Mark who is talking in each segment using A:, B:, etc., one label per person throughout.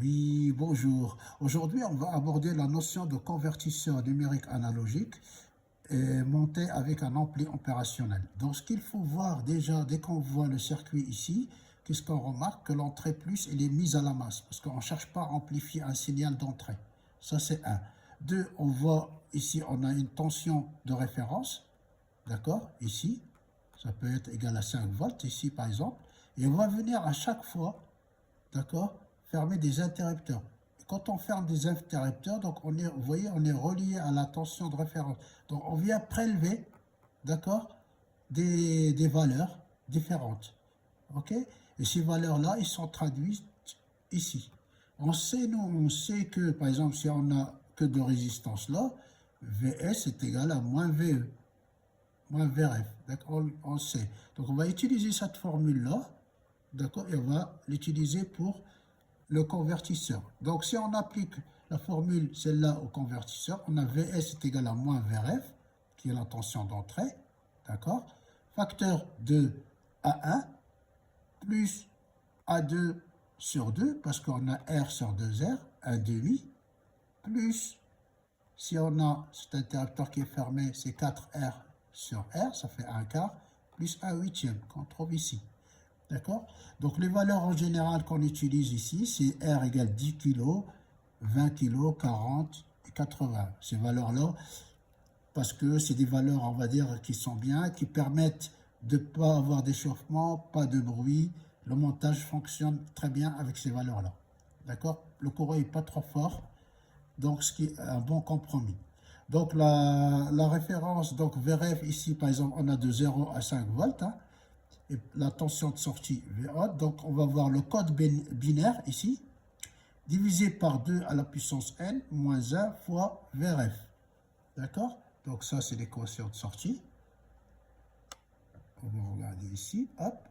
A: Oui, bonjour. Aujourd'hui, on va aborder la notion de convertisseur numérique analogique monté avec un ampli opérationnel. Donc, ce qu'il faut voir déjà, dès qu'on voit le circuit ici, qu'est-ce qu'on remarque? Que l'entrée plus, elle est mise à la masse, parce qu'on ne cherche pas à amplifier un signal d'entrée. Ça, c'est un. Deux, on voit ici, on a une tension de référence, d'accord? Ici, ça peut être égal à 5 volts, ici par exemple. Et on va venir à chaque fois, d'accord, fermer des interrupteurs. Et quand on ferme des interrupteurs, donc on est, vous voyez, on est relié à la tension de référence. Donc on vient prélever, d'accord, des valeurs différentes. Ok? Et ces valeurs-là, ils sont traduites ici. On sait, nous, on sait que, par exemple, si on a que de résistance là, Vs est égal à moins Ve, moins Vrf. D'accord? On sait. Donc on va utiliser cette formule-là, d'accord, et on va l'utiliser pour le convertisseur. Donc, si on applique la formule, celle-là, au convertisseur, on a Vs est égal à moins Vrf, qui est la tension d'entrée, d'accord? Facteur de A1 plus A2 sur 2, parce qu'on a R sur 2R, 1 demi, plus, si on a cet interrupteur qui est fermé, c'est 4R sur R, ça fait 1 quart, plus 1 huitième, qu'on trouve ici. D'accord? Donc, les valeurs en général qu'on utilise ici, c'est R égale 10 kg, 20 kg, 40 et 80. Ces valeurs-là, parce que c'est des valeurs, on va dire, qui sont bien, qui permettent de ne pas avoir d'échauffement, pas de bruit. Le montage fonctionne très bien avec ces valeurs-là. D'accord? Le courant n'est pas trop fort, donc ce qui est un bon compromis. Donc, la référence, donc VRF, ici, par exemple, on a de 0 à 5 volts, hein, et la tension de sortie VA. Donc, on va voir le code binaire ici, divisé par 2 à la puissance n, moins 1 fois VRF. D'accord? Donc, ça, c'est l'équation de sortie. On va regarder ici. Hop.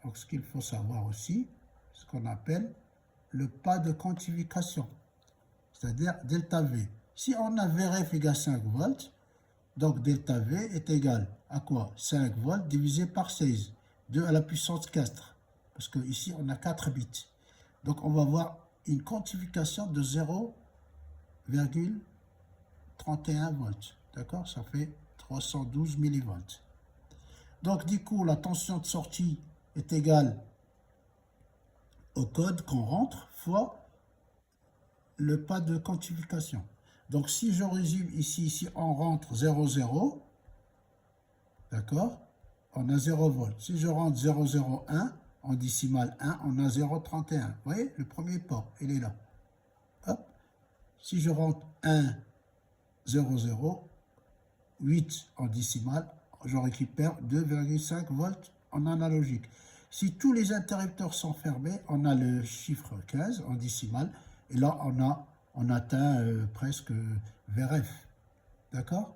A: Donc, ce qu'il faut savoir aussi, ce qu'on appelle le pas de quantification, c'est-à-dire delta V. Si on a VRF égale 5 volts, donc delta V est égal à quoi? 5 volts divisé par 16, 2 à la puissance 4, parce qu'ici on a 4 bits. Donc on va voir une quantification de 0,31 volts. D'accord? Ça fait 312 millivolts. Donc du coup, la tension de sortie est égale au code qu'on rentre fois le pas de quantification. Donc si je résume ici, si on rentre 0,0, d'accord, on a 0 volts. Si je rentre 0,01 en décimale 1, on a 0,31. Vous voyez, le premier port, il est là. Hop. Si je rentre 1, 0,08 en décimale, je récupère 2,5 volts en analogique. Si tous les interrupteurs sont fermés, on a le chiffre 15 en décimale, et là on atteint presque VRF. D'accord?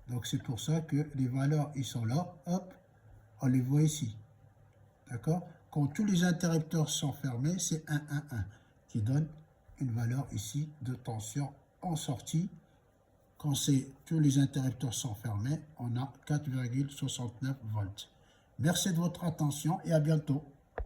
A: Donc c'est pour ça que les valeurs, ils sont là, hop, on les voit ici. D'accord? Quand tous les interrupteurs sont fermés, c'est 1, 1, 1, qui donne une valeur ici de tension en sortie. Quand tous les interrupteurs sont fermés, on a 4,69 volts. Merci de votre attention et à bientôt.